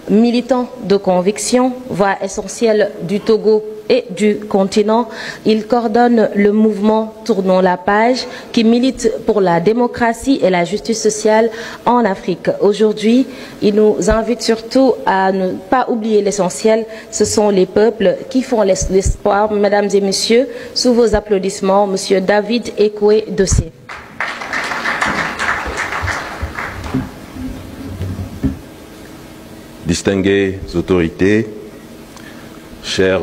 Militant de conviction, voix essentielle du Togo et du continent, il coordonne le mouvement Tournons la page qui milite pour la démocratie et la justice sociale en Afrique. Aujourd'hui, il nous invite surtout à ne pas oublier l'essentiel, ce sont les peuples qui font l'espoir. Mesdames et messieurs, sous vos applaudissements, Monsieur David Ekwe Dossier. Distinguées autorités, chers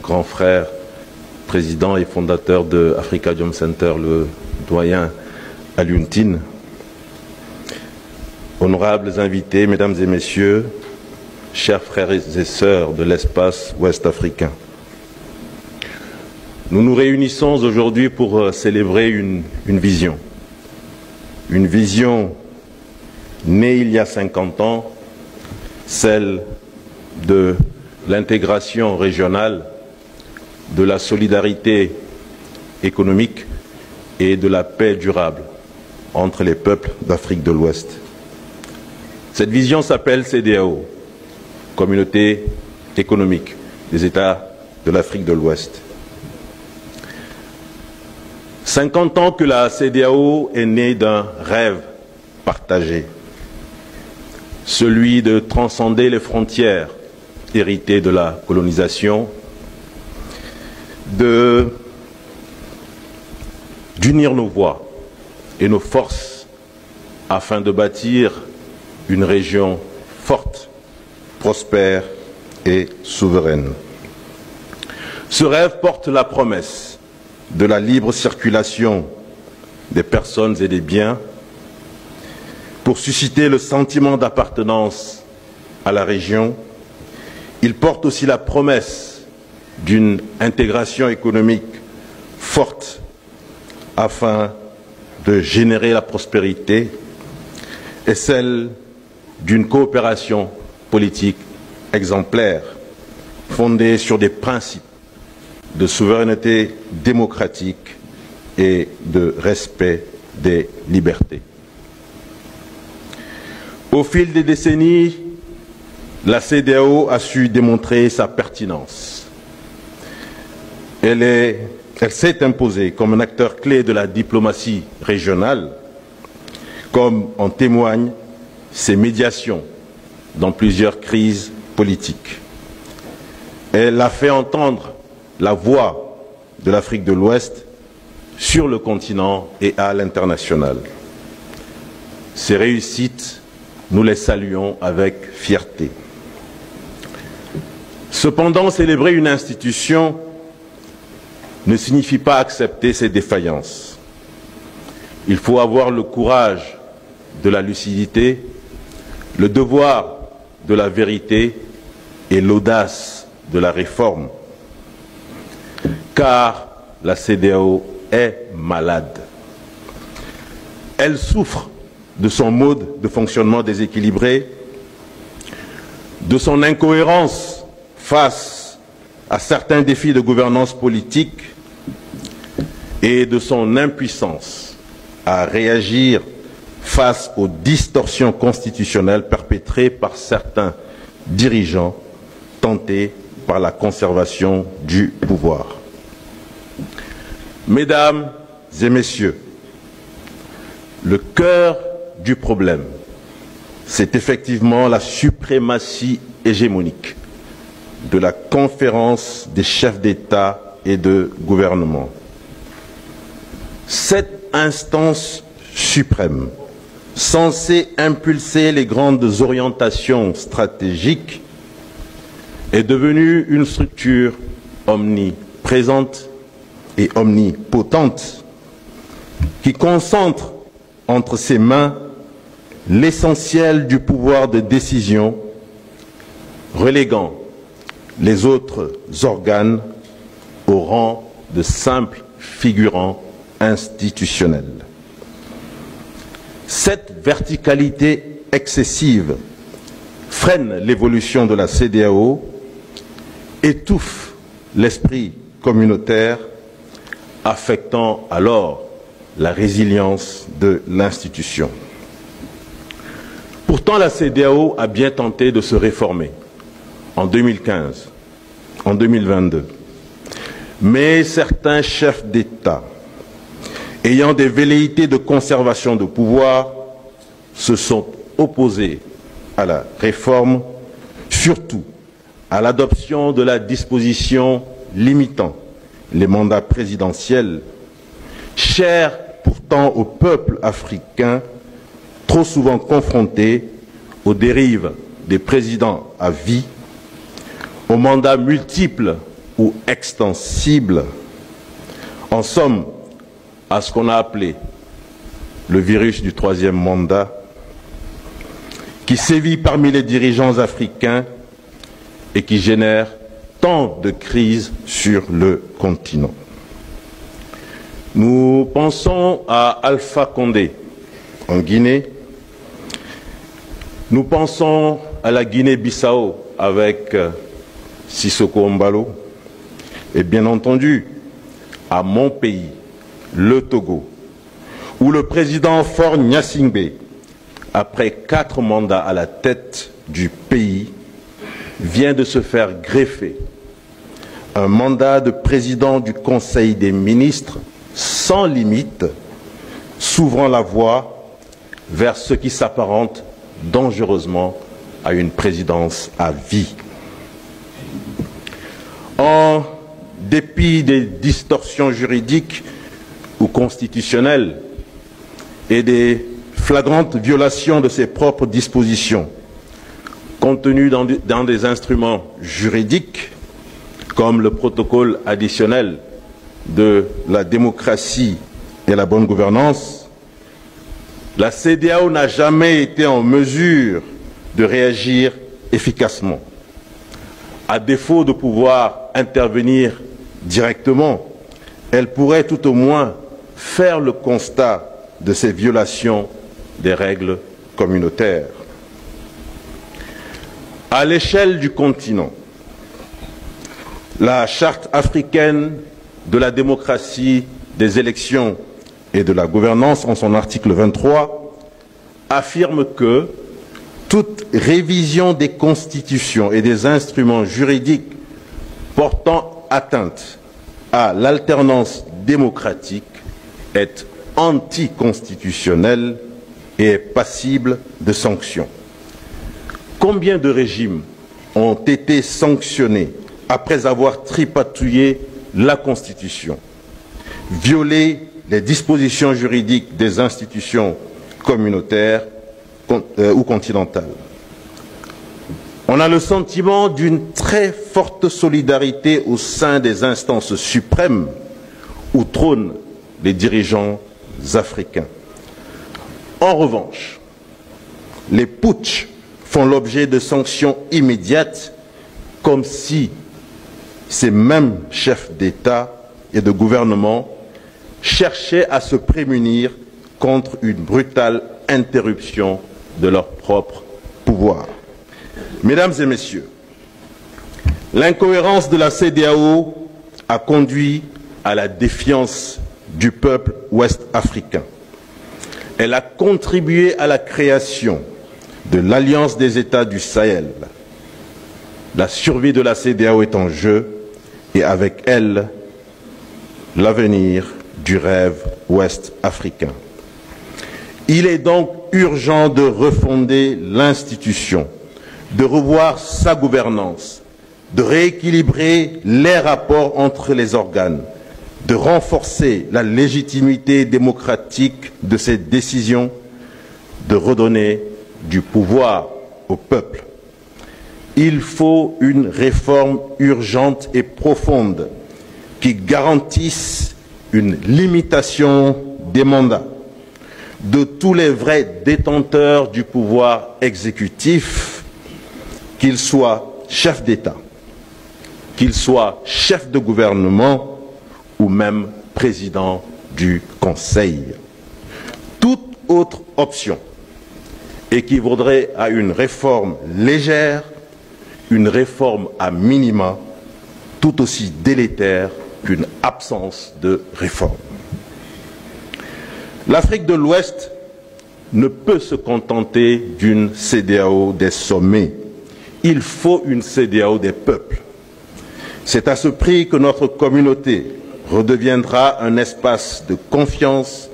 grands frères, président et fondateur de Afrikajom Center, le doyen Alioune Tine, honorables invités, mesdames et messieurs, chers frères et sœurs de l'espace ouest africain. Nous nous réunissons aujourd'hui pour célébrer une vision née il y a 50 ans, celle de l'intégration régionale, de la solidarité économique et de la paix durable entre les peuples d'Afrique de l'Ouest. Cette vision s'appelle CEDEAO, Communauté économique des États de l'Afrique de l'Ouest. 50 ans que la CEDEAO est née d'un rêve partagé, celui de transcender les frontières héritées de la colonisation, d'unir nos voix et nos forces afin de bâtir une région forte, prospère et souveraine. Ce rêve porte la promesse de la libre circulation des personnes et des biens pour susciter le sentiment d'appartenance à la région. Il porte aussi la promesse d'une intégration économique forte afin de générer la prospérité et celle d'une coopération politique exemplaire fondée sur des principes de souveraineté démocratique et de respect des libertés. Au fil des décennies, la CEDEAO a su démontrer sa pertinence. Elle s'est imposée comme un acteur clé de la diplomatie régionale, comme en témoignent ses médiations dans plusieurs crises politiques. Elle a fait entendre la voix de l'Afrique de l'Ouest sur le continent et à l'international. Ces réussites, nous les saluons avec fierté. Cependant, célébrer une institution ne signifie pas accepter ses défaillances. Il faut avoir le courage de la lucidité, le devoir de la vérité et l'audace de la réforme. Car la CEDEAO est malade. Elle souffre de son mode de fonctionnement déséquilibré, de son incohérence face à certains défis de gouvernance politique et de son impuissance à réagir face aux distorsions constitutionnelles perpétrées par certains dirigeants tentés par la conservation du pouvoir. Mesdames et messieurs, le cœur du problème, c'est effectivement la suprématie hégémonique de la conférence des chefs d'État et de gouvernement. Cette instance suprême, censée impulser les grandes orientations stratégiques, est devenue une structure omniprésente et omnipotente qui concentre entre ses mains l'essentiel du pouvoir de décision, reléguant les autres organes au rang de simples figurants institutionnels. Cette verticalité excessive freine l'évolution de la CEDEAO, étouffe l'esprit communautaire, affectant alors la résilience de l'institution. Pourtant, Pourtant, la CEDEAO a bien tenté de se réformer en 2015, en 2022. Mais certains chefs d'État, ayant des velléités de conservation de pouvoir, se sont opposés à la réforme, surtout à l'adoption de la disposition limitant les mandats présidentiels, chers pourtant au peuple africain, trop souvent confronté aux dérives des présidents à vie, aux mandats multiples ou extensibles, en somme, à ce qu'on a appelé le virus du troisième mandat, qui sévit parmi les dirigeants africains et qui génère tant de crises sur le continent. Nous pensons à Alpha Condé en Guinée, nous pensons à la Guinée-Bissau avec Sissoko Embalo et bien entendu à mon pays, le Togo, où le président Faure Gnassingbé, après 4 mandats à la tête du pays, vient de se faire greffer un mandat de président du Conseil des ministres sans limite, s'ouvrant la voie vers ce qui s'apparente dangereusement à une présidence à vie. En dépit des distorsions juridiques ou constitutionnelles et des flagrantes violations de ses propres dispositions, contenues dans des instruments juridiques comme le protocole additionnel de la démocratie et la bonne gouvernance, la CEDEAO n'a jamais été en mesure de réagir efficacement. À défaut de pouvoir intervenir directement, elle pourrait tout au moins faire le constat de ces violations des règles communautaires. À l'échelle du continent, la Charte africaine de la démocratie, des élections et de la gouvernance, en son article 23, affirme que toute révision des constitutions et des instruments juridiques portant atteinte à l'alternance démocratique est anticonstitutionnelle et est passible de sanctions. Combien de régimes ont été sanctionnés après avoir tripatouillé la Constitution, violé les dispositions juridiques des institutions communautaires ou continentales? On a le sentiment d'une très forte solidarité au sein des instances suprêmes où trônent les dirigeants africains. En revanche, les putschs font l'objet de sanctions immédiates, comme si ces mêmes chefs d'État et de gouvernement cherchaient à se prémunir contre une brutale interruption de leur propre pouvoir. Mesdames et messieurs, l'incohérence de la CEDEAO a conduit à la défiance du peuple ouest-africain. Elle a contribué à la création de l'Alliance des États du Sahel. La survie de la CEDEAO est en jeu et avec elle, l'avenir du rêve ouest-africain. Il est donc urgent de refonder l'institution, de revoir sa gouvernance, de rééquilibrer les rapports entre les organes, de renforcer la légitimité démocratique de ces décisions, de redonner du pouvoir au peuple. Il faut une réforme urgente et profonde qui garantisse une limitation des mandats de tous les vrais détenteurs du pouvoir exécutif, qu'ils soient chefs d'État, qu'ils soient chefs de gouvernement ou même président du Conseil. Toute autre option équivaudrait à une réforme légère, une réforme à minima, tout aussi délétère qu'une absence de réforme. L'Afrique de l'Ouest ne peut se contenter d'une CEDEAO des sommets. Il faut une CEDEAO des peuples. C'est à ce prix que notre communauté redeviendra un espace de confiance,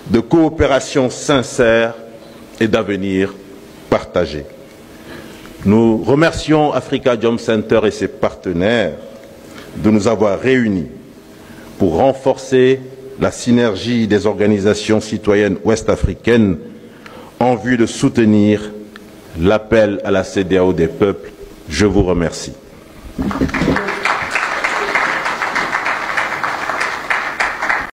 de coopération sincère et d'avenir partagé. Nous remercions Africa Jom Center et ses partenaires de nous avoir réunis pour renforcer la synergie des organisations citoyennes ouest-africaines en vue de soutenir l'appel à la CEDEAO des peuples. Je vous remercie.